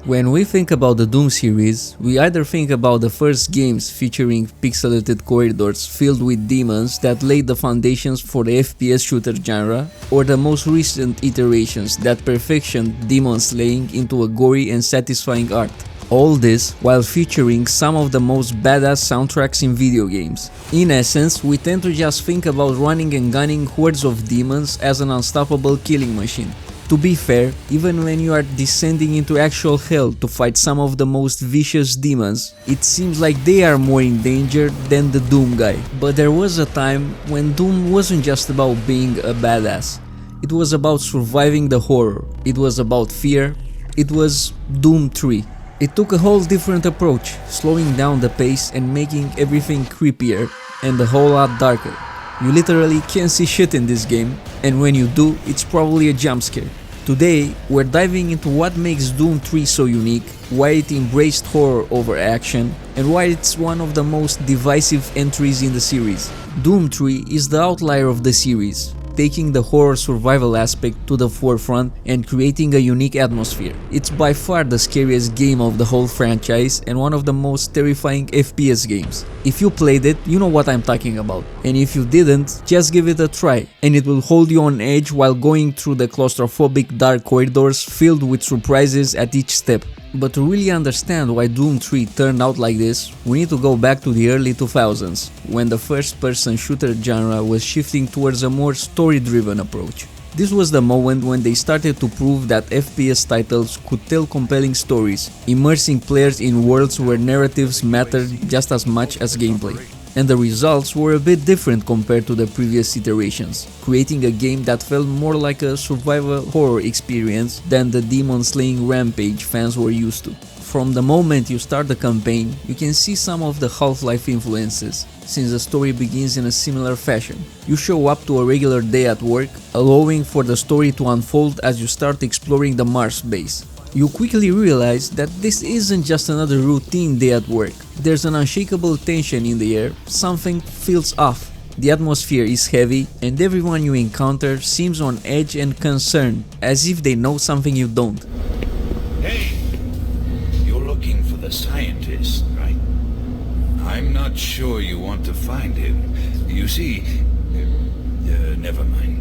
When we think about the Doom series, we either think about the first games featuring pixelated corridors filled with demons that laid the foundations for the FPS shooter genre, or the most recent iterations that perfectioned demon slaying into a gory and satisfying art. All this while featuring some of the most badass soundtracks in video games. In essence, we tend to just think about running and gunning hordes of demons as an unstoppable killing machine. To be fair, even when you are descending into actual hell to fight some of the most vicious demons, it seems like they are more in danger than the Doom guy. But there was a time when Doom wasn't just about being a badass. It was about surviving the horror. It was about fear. It was Doom 3. It took a whole different approach, slowing down the pace and making everything creepier and a whole lot darker. You literally can't see shit in this game, and when you do, it's probably a jump scare. Today, we're diving into what makes Doom 3 so unique, why it embraced horror over action, and why it's one of the most divisive entries in the series. Doom 3 is the outlier of the series, taking the horror survival aspect to the forefront and creating a unique atmosphere. It's by far the scariest game of the whole franchise and one of the most terrifying FPS games. If you played it, you know what I'm talking about, and if you didn't, just give it a try, and it will hold you on edge while going through the claustrophobic dark corridors filled with surprises at each step. But to really understand why Doom 3 turned out like this, we need to go back to the early 2000s, when the first-person shooter genre was shifting towards a more story-driven approach. This was the moment when they started to prove that FPS titles could tell compelling stories, immersing players in worlds where narratives mattered just as much as gameplay. And the results were a bit different compared to the previous iterations, creating a game that felt more like a survival horror experience than the demon-slaying rampage fans were used to. From the moment you start the campaign, you can see some of the Half-Life influences, since the story begins in a similar fashion. You show up to a regular day at work, allowing for the story to unfold as you start exploring the Mars base. You quickly realize that this isn't just another routine day at work. There's an unshakable tension in the air, something feels off. The atmosphere is heavy, and everyone you encounter seems on edge and concerned, as if they know something you don't. Hey, you're looking for the scientist, right? I'm not sure you want to find him. You see, never mind.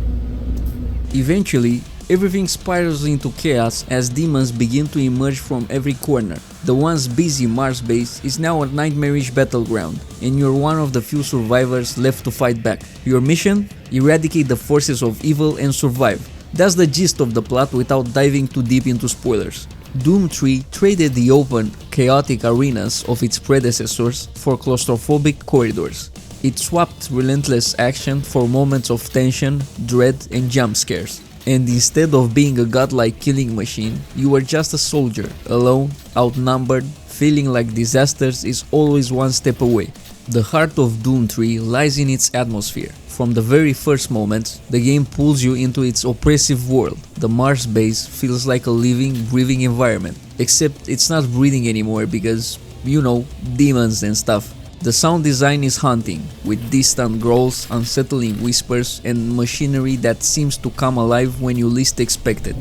Eventually, everything spirals into chaos as demons begin to emerge from every corner. The once busy Mars base is now a nightmarish battleground, and you're one of the few survivors left to fight back. Your mission? Eradicate the forces of evil and survive. That's the gist of the plot without diving too deep into spoilers. Doom 3 traded the open, chaotic arenas of its predecessors for claustrophobic corridors. It swapped relentless action for moments of tension, dread, and jump scares. And instead of being a godlike killing machine, you were just a soldier, alone, outnumbered, feeling like disasters is always one step away. The heart of Doom 3 lies in its atmosphere. From the very first moments, the game pulls you into its oppressive world. The Mars base feels like a living, breathing environment, except it's not breathing anymore because, you know, demons and stuff. The sound design is haunting, with distant growls, unsettling whispers, and machinery that seems to come alive when you least expect it.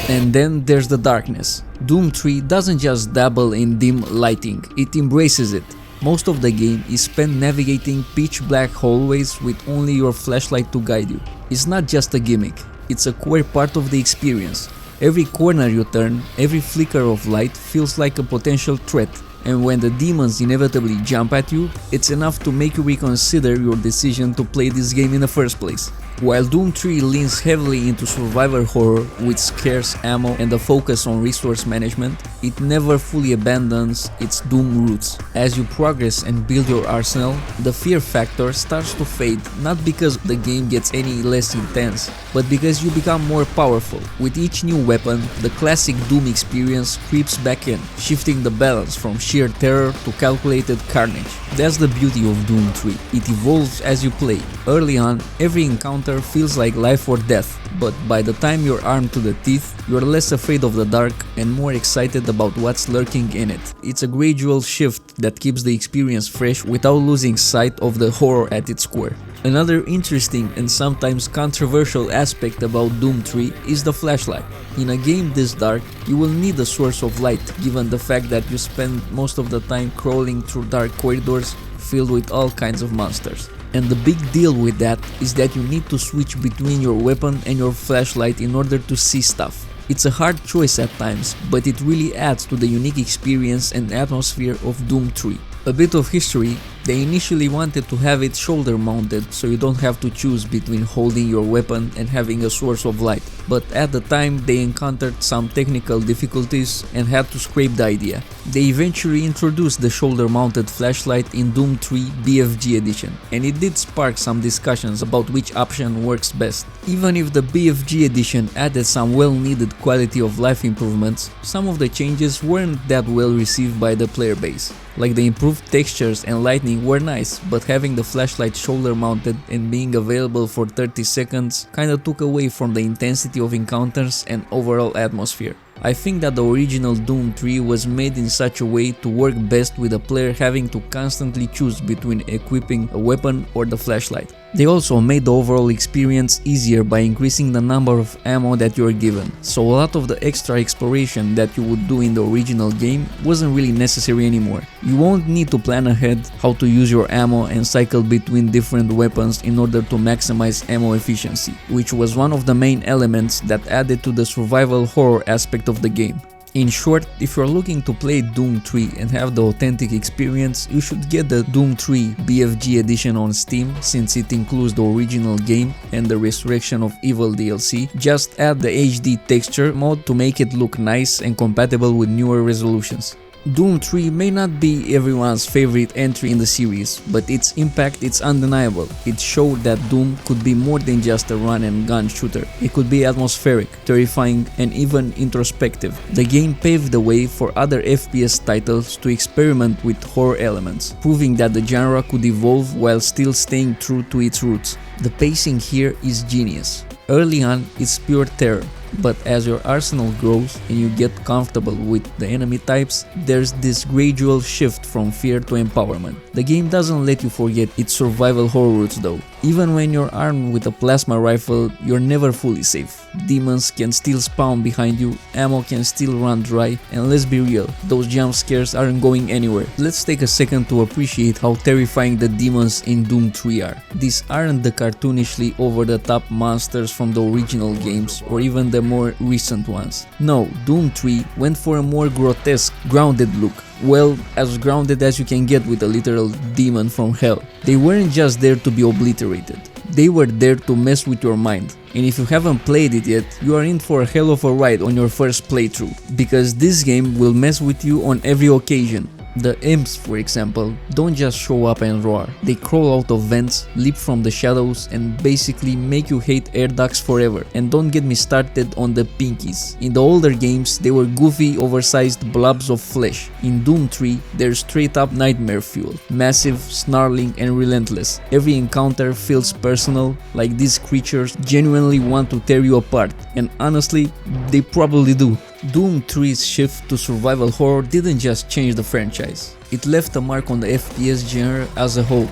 And then there's the darkness. Doom 3 doesn't just dabble in dim lighting, it embraces it. Most of the game is spent navigating pitch black hallways with only your flashlight to guide you. It's not just a gimmick, it's a core part of the experience. Every corner you turn, every flicker of light feels like a potential threat, and when the demons inevitably jump at you, it's enough to make you reconsider your decision to play this game in the first place. While Doom 3 leans heavily into survival horror with scarce ammo and a focus on resource management, it never fully abandons its Doom roots. As you progress and build your arsenal, the fear factor starts to fade, not because the game gets any less intense, but because you become more powerful. With each new weapon, the classic Doom experience creeps back in, shifting the balance from sheer terror to calculated carnage. That's the beauty of Doom 3. It evolves as you play. Early on, every encounter feels like life or death, but by the time you're armed to the teeth, you're less afraid of the dark and more excited about what's lurking in it. It's a gradual shift that keeps the experience fresh without losing sight of the horror at its core. Another interesting and sometimes controversial aspect about Doom 3 is the flashlight. In a game this dark, you will need a source of light given the fact that you spend most of the time crawling through dark corridors filled with all kinds of monsters. And the big deal with that is that you need to switch between your weapon and your flashlight in order to see stuff. It's a hard choice at times, but it really adds to the unique experience and atmosphere of Doom 3. A bit of history: they initially wanted to have it shoulder mounted so you don't have to choose between holding your weapon and having a source of light, but at the time they encountered some technical difficulties and had to scrape the idea. They eventually introduced the shoulder mounted flashlight in Doom 3 BFG edition, and it did spark some discussions about which option works best. Even if the BFG edition added some well needed quality of life improvements, some of the changes weren't that well received by the player base. Like the improved textures and lighting were nice, but having the flashlight shoulder mounted and being available for 30 seconds kinda took away from the intensity of encounters and overall atmosphere. I think that the original Doom 3 was made in such a way to work best with a player having to constantly choose between equipping a weapon or the flashlight. They also made the overall experience easier by increasing the number of ammo that you are given, so a lot of the extra exploration that you would do in the original game wasn't really necessary anymore. You won't need to plan ahead how to use your ammo and cycle between different weapons in order to maximize ammo efficiency, which was one of the main elements that added to the survival horror aspect of the game. In short, if you're looking to play Doom 3 and have the authentic experience, you should get the Doom 3 BFG edition on Steam, since it includes the original game and the Resurrection of Evil DLC. Just add the HD texture mode to make it look nice and compatible with newer resolutions. Doom 3 may not be everyone's favorite entry in the series, but its impact is undeniable. It showed that Doom could be more than just a run and gun shooter. It could be atmospheric, terrifying, and even introspective. The game paved the way for other FPS titles to experiment with horror elements, proving that the genre could evolve while still staying true to its roots. The pacing here is genius. Early on, it's pure terror, but as your arsenal grows and you get comfortable with the enemy types, there's this gradual shift from fear to empowerment. The game doesn't let you forget its survival horror roots though. Even when you're armed with a plasma rifle, you're never fully safe. Demons can still spawn behind you, ammo can still run dry, and let's be real, those jump scares aren't going anywhere. Let's take a second to appreciate how terrifying the demons in Doom 3 are. These aren't the cartoonishly over-the-top monsters from the original games or even the more recent ones. No, Doom 3 went for a more grotesque, grounded look. Well, as grounded as you can get with a literal demon from hell. They weren't just there to be obliterated. They were there to mess with your mind. And if you haven't played it yet, you are in for a hell of a ride on your first playthrough, because this game will mess with you on every occasion. The imps, for example, don't just show up and roar. They crawl out of vents, leap from the shadows, and basically make you hate air ducts forever. And don't get me started on the pinkies. In the older games, they were goofy, oversized blobs of flesh. In Doom 3, they're straight up nightmare fuel. Massive, snarling, and relentless. Every encounter feels personal, like these creatures genuinely want to tear you apart. And honestly, they probably do. Doom 3's shift to survival horror didn't just change the franchise, it left a mark on the FPS genre as a whole.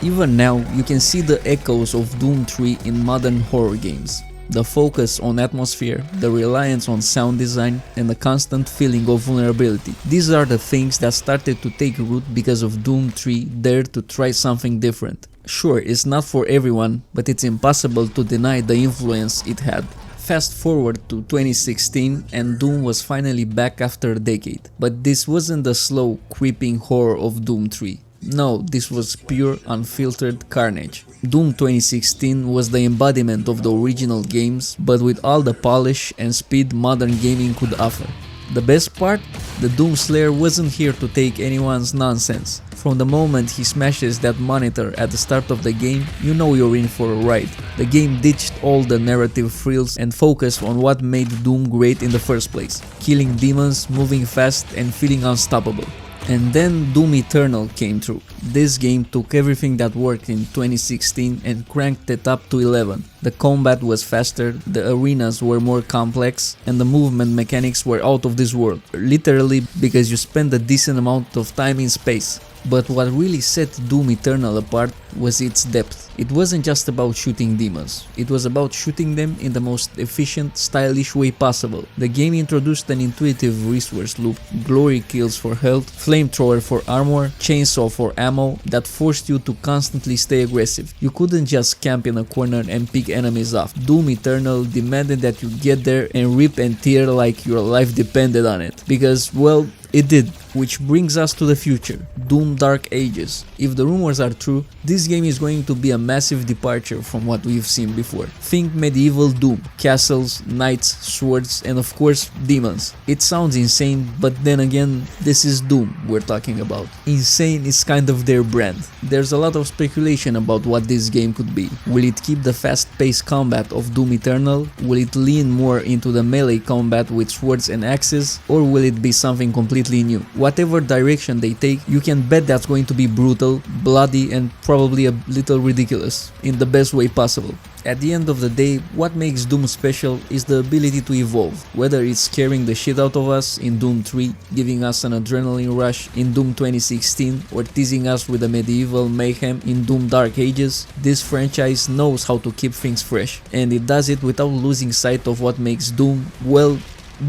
Even now, you can see the echoes of Doom 3 in modern horror games. The focus on atmosphere, the reliance on sound design, and the constant feeling of vulnerability. These are the things that started to take root because of Doom 3 dared to try something different. Sure, it's not for everyone, but it's impossible to deny the influence it had. Fast forward to 2016 and Doom was finally back after a decade. But this wasn't the slow, creeping horror of Doom 3. No, this was pure, unfiltered carnage. Doom 2016 was the embodiment of the original games, but with all the polish and speed modern gaming could offer. The best part? The Doom Slayer wasn't here to take anyone's nonsense. From the moment he smashes that monitor at the start of the game, you know you're in for a ride. The game ditched all the narrative frills and focused on what made Doom great in the first place: killing demons, moving fast, and feeling unstoppable. And then Doom Eternal came through. This game took everything that worked in 2016 and cranked it up to 11. The combat was faster, the arenas were more complex, and the movement mechanics were out of this world, literally because you spend a decent amount of time in space. But what really set Doom Eternal apart was its depth. It wasn't just about shooting demons, it was about shooting them in the most efficient, stylish way possible. The game introduced an intuitive resource loop, glory kills for health, flamethrower for armor, chainsaw for ammo, that forced you to constantly stay aggressive. You couldn't just camp in a corner and pick enemies off. Doom Eternal demanded that you get there and rip and tear like your life depended on it. Because, well, it did. Which brings us to the future, Doom Dark Ages. If the rumors are true, this game is going to be a massive departure from what we've seen before. Think medieval Doom, castles, knights, swords, and of course demons. It sounds insane, but then again, this is Doom we're talking about. Insane is kind of their brand. There's a lot of speculation about what this game could be. Will it keep the fast-paced combat of Doom Eternal? Will it lean more into the melee combat with swords and axes? Or will it be something completely new? Whatever direction they take, you can bet that's going to be brutal, bloody, and probably a little ridiculous, in the best way possible. At the end of the day, what makes Doom special is the ability to evolve, whether it's scaring the shit out of us in Doom 3, giving us an adrenaline rush in Doom 2016, or teasing us with a medieval mayhem in Doom Dark Ages. This franchise knows how to keep things fresh, and it does it without losing sight of what makes Doom, well,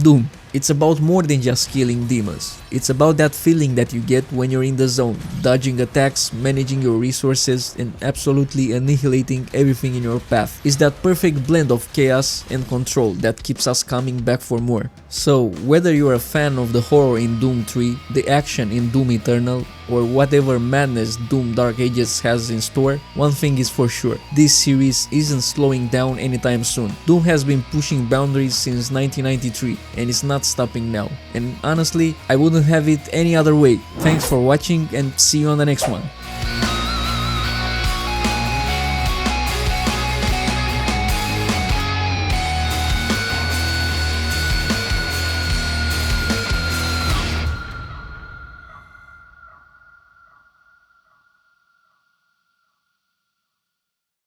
Doom. It's about more than just killing demons. It's about that feeling that you get when you're in the zone, dodging attacks, managing your resources, and absolutely annihilating everything in your path. It's that perfect blend of chaos and control that keeps us coming back for more. So, whether you're a fan of the horror in Doom 3, the action in Doom Eternal, or whatever madness Doom Dark Ages has in store, one thing is for sure, this series isn't slowing down anytime soon. Doom has been pushing boundaries since 1993 and it's not stopping now. And honestly, I wouldn't have it any other way. Thanks for watching and see you on the next one.